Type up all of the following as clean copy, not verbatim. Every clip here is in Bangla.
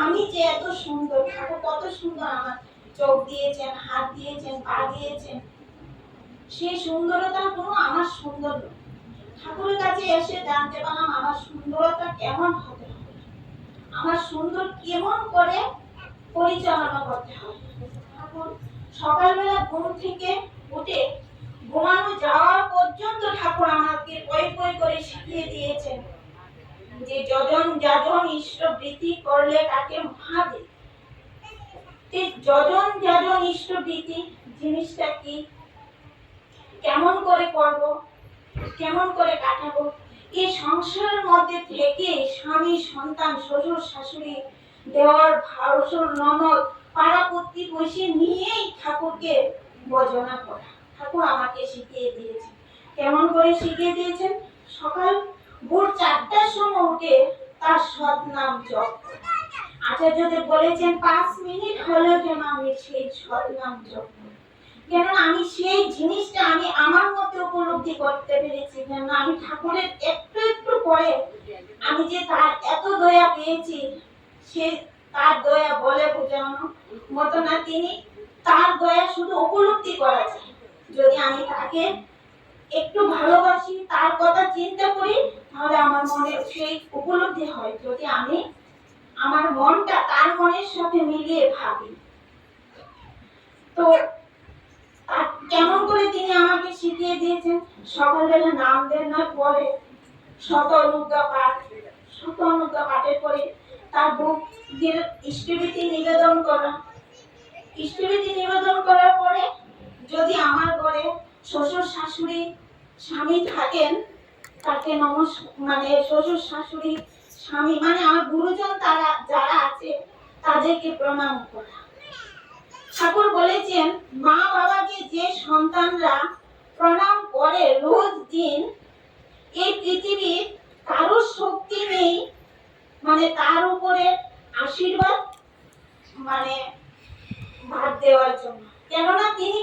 আমি যে এত সুন্দর, ঠাকুর কত সুন্দর আমার চোখ দিয়েছেন, হাত দিয়েছেন, পা দিয়েছেন, সেই সুন্দরতা কোনো আমার সুন্দর নয়। ঠাকুরের কাছে এসে জানতে পারলাম আমার সুন্দরতা কেমন হবে, আমার সুন্দর কেমন করে পরিচালনা করতে হবে। ঠাকুর সকালবেলা ঘুম থেকে উঠে ঘুমানো যাওয়ার পর্যন্ত ঠাকুর আমাকে পই পই করে শিখিয়ে দিয়েছেন যে যজন যাজন ইষ্টবৃত্তি করলে তাকে মহাদেব। যজন যাজন ইষ্টবৃত্তি জিনিসটা কি, কেমন করে করব, কেমন করে কাটাবো, এই সংসারের মধ্যে থেকে স্বামী সন্তান শ্বশুর শাশুড়ি দেওয়ার ভাসুর ননদ পাড়া প্রতিবেশী নিয়েই ঠাকুরকে ভজনা করা ঠাকুর আমাকে শিখিয়ে দিয়েছেন। কেমন করে শিখিয়ে দিয়েছেন? সকাল ভোর 4টার সময় উঠে তার সৎ নাম জপ। আচার্যদেব বলেছেন 5 মিনিট হলেও যেন আমি সেই সৎ নাম জপ করি, কেন আমি সেই জিনিসটা আমি আমার মধ্যে উপলব্ধি করতে পেরেছি। যেন আমি ঠাকুরের একটু একটু পরে আমি যে তার এত দয়া পেয়েছি, সে তার দয়া বলে বোঝানোর মতো না। তিনি তার দয়া শুধু উপলব্ধি করা যায় যদি আমি তাকে একটু ভালোবাসি, তার কথা চিন্তা করি, তাহলে আমার মনে সেই উপলব্ধি হয়। যদি আমি আমার মনটা তার মনের সাথে মিলিয়ে ভাবি, তো কেমন করে তিনি আমাকে শিখিয়ে দিয়েছেন। সকালবেলা নাম দেওয়ার পরে শত অনুজ্ঞা পাঠের পরে তার বুক দিয়ে ইষ্টবৃত্তি নিবেদন করা। ইষ্টবৃত্তি নিবেদন করার পরে যদি আমার ঘরে শ্বশুর শাশুড়ি স্বামী থাকেন, তাকে মানে শ্বশুর শাশুড়ি স্বামী মানে আমার গুরুজন তারা যারা আছে তাদেরকে প্রণাম করা। ঠাকুর বলেছেন মা বাবাকে যে সন্তানরা প্রণাম করে রোজ দিন, এই পৃথিবীর কারো শক্তি নেই মানে তার উপরে আশীর্বাদ মানে ভাত দেওয়ার জন্য। কেননা তিনি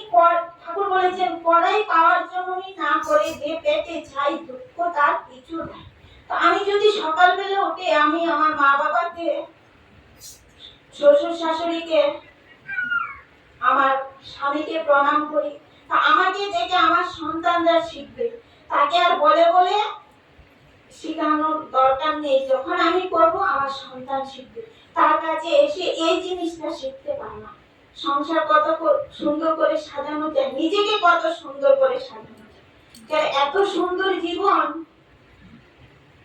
ঠাকুর বলেছেন কড়াই পাওয়ার জন্যই না করে যে পেটে চাই দুঃখ তার কিছু নাই। তো আমি যদি সকালবেলা উঠে আমি আমার মা বাবাকে, শ্বশুর শাশুড়িকে, আমার স্বামীকে প্রণাম করি, তা আমাকে দেখে আমার সন্তানরা শিখবে। তাকে আর বলে বলে শেখানোর দরকার নেই, যখন আমি করব আমার সন্তান শিখবে। তার কাছে এসে এই জিনিসটা শিখতে পারে না, সংসার কত সুন্দর করে সাজানো যায়, নিজেকে কত সুন্দর করে সাজানো যায়। এত সুন্দর জীবন।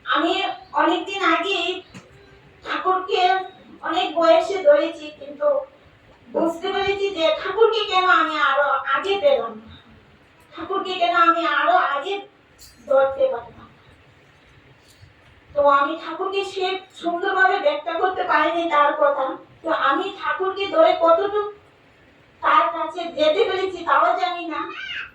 আমি অনেকদিন আগে ঠাকুরকে অনেক বয়সে ধরেছি, কিন্তু বুঝতে পেরেছি যে ঠাকুরকে কেন আমি আরো আগে পেলাম না, ঠাকুরকে কেন আমি আরো আগে ধরতে পারলাম। তো আমি ঠাকুরকে সে সুন্দরভাবে ব্যাখ্যা করতে পারিনি তার কথা। তো আমি ঠাকুরকে ধরে কতটুকু তার কাছে যেতে পেরেছি তাও জানি না,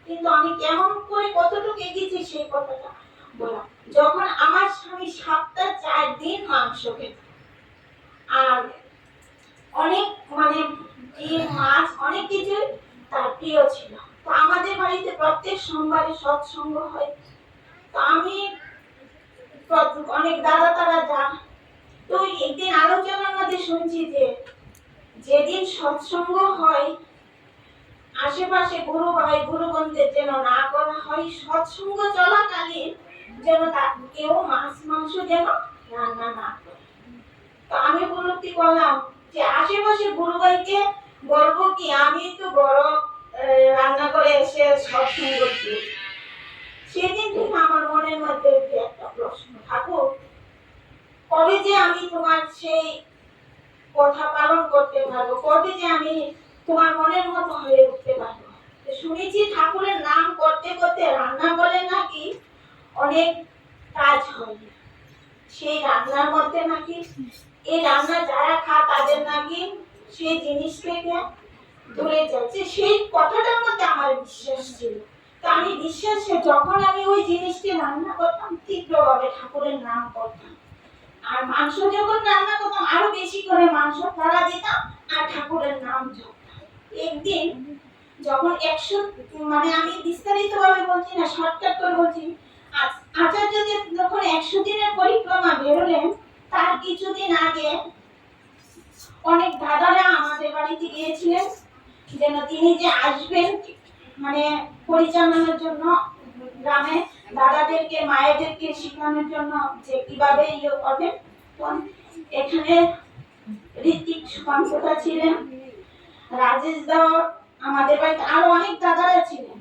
কিন্তু আমি কেমন করে কতটুকু এগিয়েছি সেই কথাটা বলা। যখন আমার স্বামী 4 দিন মাংস খেত আর অনেক মানে ডিম মাছ অনেক কিছু তার প্রিয় ছিল, তো আমাদের বাড়িতে প্রত্যেক সোমবারে সৎসঙ্গ হয়। তো আমি অনেক দাদা তারা যান, তো একদিন আলোচনার মধ্যে শুনছি যে যেদিন সৎসঙ্গ হয় আশেপাশে গুরু ভাই গুরু বোনদের যেন না করা হয়, সৎসঙ্গ চলাকালীন যেন কেউ মাছ মাংস যেন রান্না না করে। তো আমি উপলব্ধি করলাম যে আশেপাশে গুরু ভাইকে বলবো কি আমি তো বড় রান্না করে এসে সৎসঙ্গ দিই। সেদিন থেকে আমার মনের মধ্যে একটা প্রশ্ন, ঠাকুর কবে যে আমি তোমার সেই কথা পালন করতে পারবো, কবে যে আমি তোমার মনের মতো হয়ে উঠতে পারবো। শুনেছি ঠাকুরের নাম করতে করতে রান্না বলে নাকি অনেক কাজ হয়, সেই রান্নার মধ্যে নাকি এই রান্না যারা খায় তাদের নাকি সেই জিনিস থেকে দূরে যাচ্ছে, সেই কথাটার মধ্যে আমার বিশ্বাস ছিল। তো আমি বিশ্বাসে যখন আমি ওই জিনিসটি রান্না করতাম তীব্রভাবে ঠাকুরের নাম করতাম, আর মাংস যখন রান্না করতাম আরো বেশি করে মাংস ফোড়া দিতাম আর ঠাকুরের নাম জপতাম। একদিন যখন 100 মানে আমি বিস্তারিত ভাবে বলছি না, শর্টকাট করে বলছি, আচার্যদেব যখন 100 দিনের পরিক্রমা বেরোলেন তার কিছুদিন আগে অনেক দাদারা আমাদের বাড়িতে গিয়েছিলেন যেন তিনি যে আসবেন মানে পরিচালনার জন্য, গ্রামে দাদাদেরকে মায়েদেরকে শেখানোর জন্য যে কিভাবে ইয়ে করবেন। এখানে ঋত্বিক সুকান্তদা ছিলেন, রাজেশ দাও, আমাদের বাড়িতে আরো অনেক দাদারা ছিলেন।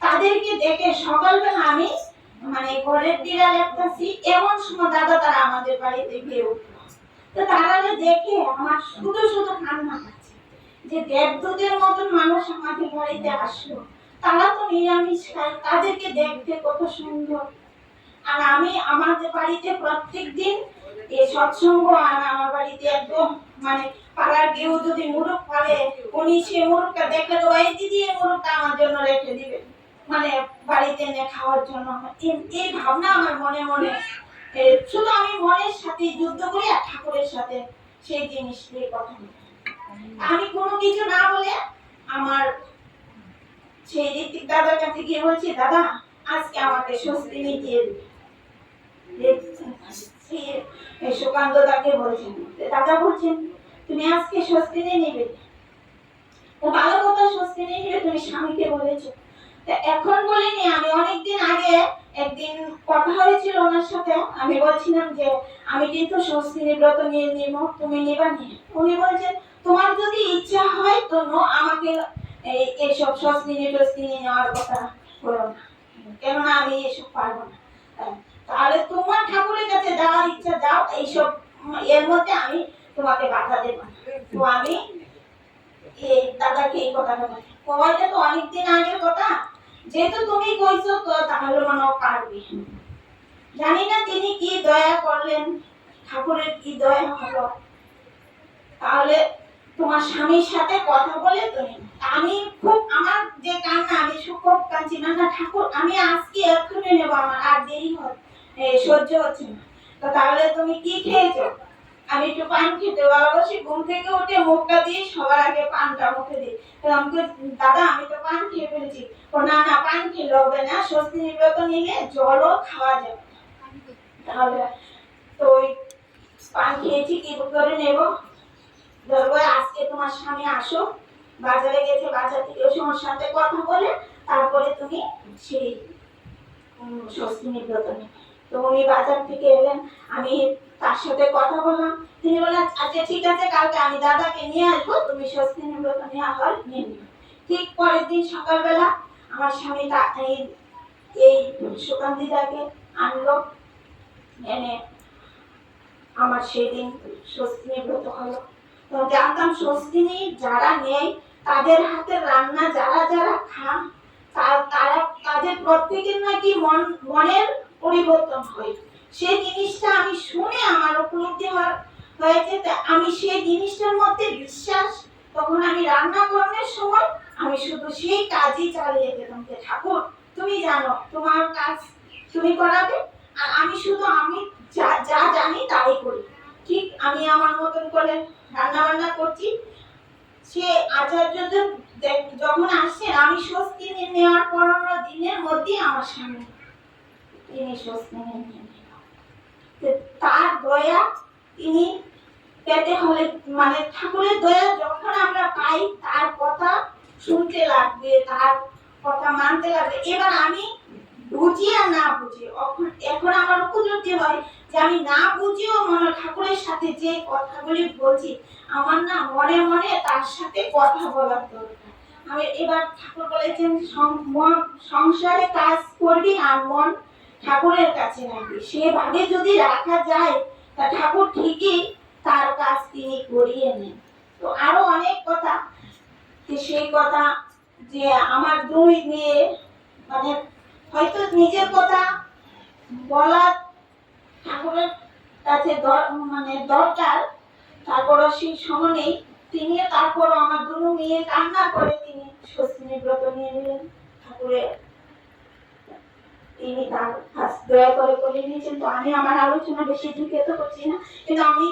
তাদেরকে দেখে সকালবেলা আমি মানে ঘরের দিরা লেপতাছি, এমন সময় দাদা তারা আমাদের বাড়িতে গিয়ে উঠলো। তো তারা দেখে আমার শুধু শুধু কান্না পাচ্ছে যে দেবদূতের মতন মানুষ আমাদের বাড়িতে আসলো। তারা তো নিরামিষ খায়, তাদেরকে দেখতে কত সুন্দর। আর আমি আমাদের বাড়িতে প্রত্যেক দিন এই সৎসঙ্গ, আর আমার বাড়িতে একদম মানে পাড়ার কেউ যদি মুরুখ পারে, উনি সে মুরুখটা দেখলে তো এই দিদি এই মুরুখটা আমার জন্য রেখে দিবেন, মানে বাড়িতে এনে খাওয়ার জন্য। এই ভাবনা আমার মনে মনে, শুধু আমি মনের সাথে যুদ্ধ করি আর ঠাকুরের সাথে সেই জিনিস নিয়ে কথা বলি। আমি কোনো কিছু না বলে আমার সেই ঋত্বিক দাদার কাছে গিয়ে বলছি, দাদা আজকে আমাকে স্বস্তি দিয়ে দিবে। সুকান্ত দাকে বলছেন, দাদা বলছেন তুমি আজকে স্বস্তি নিবে, ভালো কথা, স্বস্তি নিবে, তুমি স্বামীকে বলেছো। এখন বলিনি, আমি অনেকদিন আগে একদিন কথা হয়েছিল ওনার সাথে, আমি বলছিলাম যে আমি কিন্তু স্বস্তিনী ব্রত নিয়ে নিব, তুমি নিবা নি? উনি বলছেন তোমার যদি ইচ্ছা হয় তো আমাকে এইসব স্বস্তিনী টস্তিনী নেওয়ার কথা বলো না, কেননা আমি এসব পারবো না। তাহলে তোমার ঠাকুরের কাছে যাওয়ার ইচ্ছা যাও, এইসব এর মধ্যে আমি তোমাকে বাধা দেব না। তো আমি এই দাদাকে এই কথাটা বলি, কয়টা তো অনেকদিন আগের কথা, যেহেতু তুমি কইছো তো তাহলে মনে পারবি। জানি না তিনি কি দয়া করলেন, ঠাকুরের কি দয়া হলো। তাহলে তোমার স্বামীর সাথে কথা বলে তুমি, আমি খুব আমার যে কান্না, আমি খুব কাঁদছি, না না ঠাকুর আমি আজকে এক্ষুনি নেবো, আমার আর দেরি সহ্য হচ্ছে না। তো তাহলে তুমি কি খেয়েছো? আমি একটু পান খেতে ভালোবাসি, ঘুম থেকে উঠে মুখটা দিয়ে সবার আগে পানটা মুখে দিই। তো আমাকে দাদা আমি তো পান খেয়ে ফেলেছি। ও না না পান খেলে হবে না, স্বস্তিনী ব্রত নিলে জলও খাওয়া যাবে। তাহলে তো ওই পান খেয়েছি, কি করে নেব? ধরবো আজকে তোমার স্বামী আসো, বাজারে গেছে, বাজার থেকে ওর সাথে কথা বলে তারপরে তুমি সেই স্বস্তিনী ব্রত নেবে। তো উনি বাজার থেকে এলেন, আমি তার সাথে কথা বললাম, তিনি বললেন আচ্ছা ঠিক আছে, কালকে আমি দাদাকে নিয়ে আসবো, তুমি স্বস্তিনী ব্রত নিয়ে আবার নিয়ে নিবে। ঠিক পরের দিন সকালবেলা আমার স্বামী এই সুকান্তিদাকে আনলো, এনে আমার সেদিন স্বস্তিনী ব্রত হলো। তো জানতাম স্বস্তিনী যারা নেই তাদের হাতের রান্না যারা যারা খান তারা তাদের প্রত্যেকের নাকি মনের পরিবর্তন হয়। সেই জিনিসটা আমি শুনে আমার উপলব্ধি হয়েছে, আমি সেই জিনিসটার মধ্যে বিশ্বাস। তখন আমি রান্না করার সময় আমি শুধু সেই কাজই চালিয়ে যেতাম যে ঠাকুর তুমি জানো তোমার কাজ তুমি করাবে, আর আমি শুধু আমি যা যা জানি তাই করি। ঠিক আমি আমার মতন করে রান্না বান্না করছি। সে আচার্য যখন আসছেন, আমি স্বস্তি নেওয়ার 15 দিনের মধ্যে আমার সামনে তিনি স্বস্তি নিয়ে, তার দয়া তিনি পেতে হলে মানে ঠাকুরের দয়া যখন আমরা পাই তার কথা শুনতে লাগবে, তার কথা মানতে লাগবে। এবার আমি বুঝি আর না বুঝি, এখন আমার উপলব্ধি হয় যে আমি না বুঝিও মনে ঠাকুরের সাথে যে কথাগুলি বলছি, আমার না মনে মনে তার সাথে কথা বলার দরকার। আমি এবার ঠাকুর বলেছেন সংসারে কাজ করবি আর মন ঠাকুরের কাছে রাখবি, সেভাবে যদি রাখা যায় তা ঠাকুর ঠিকই তার কাজ তিনি করিয়ে নেন। তো আরো অনেক কথা, সেই কথা যে আমার 2 মেয়ে মানে হয়তো নিজের কথা বলা ঠাকুরের কাছে মানে দরকার, তারপর সেই সময় নেই, তিনি তারপর আমার 2 মেয়ে কান্না করে তিনি স্বস্তিনী ব্রত নিয়ে নিলেন। ঠাকুরের তিনি তার দয়া করে নিয়েছেন। তো আমি আমার আলোচনা বেশি ঢুকে তো করছি না, কিন্তু আমি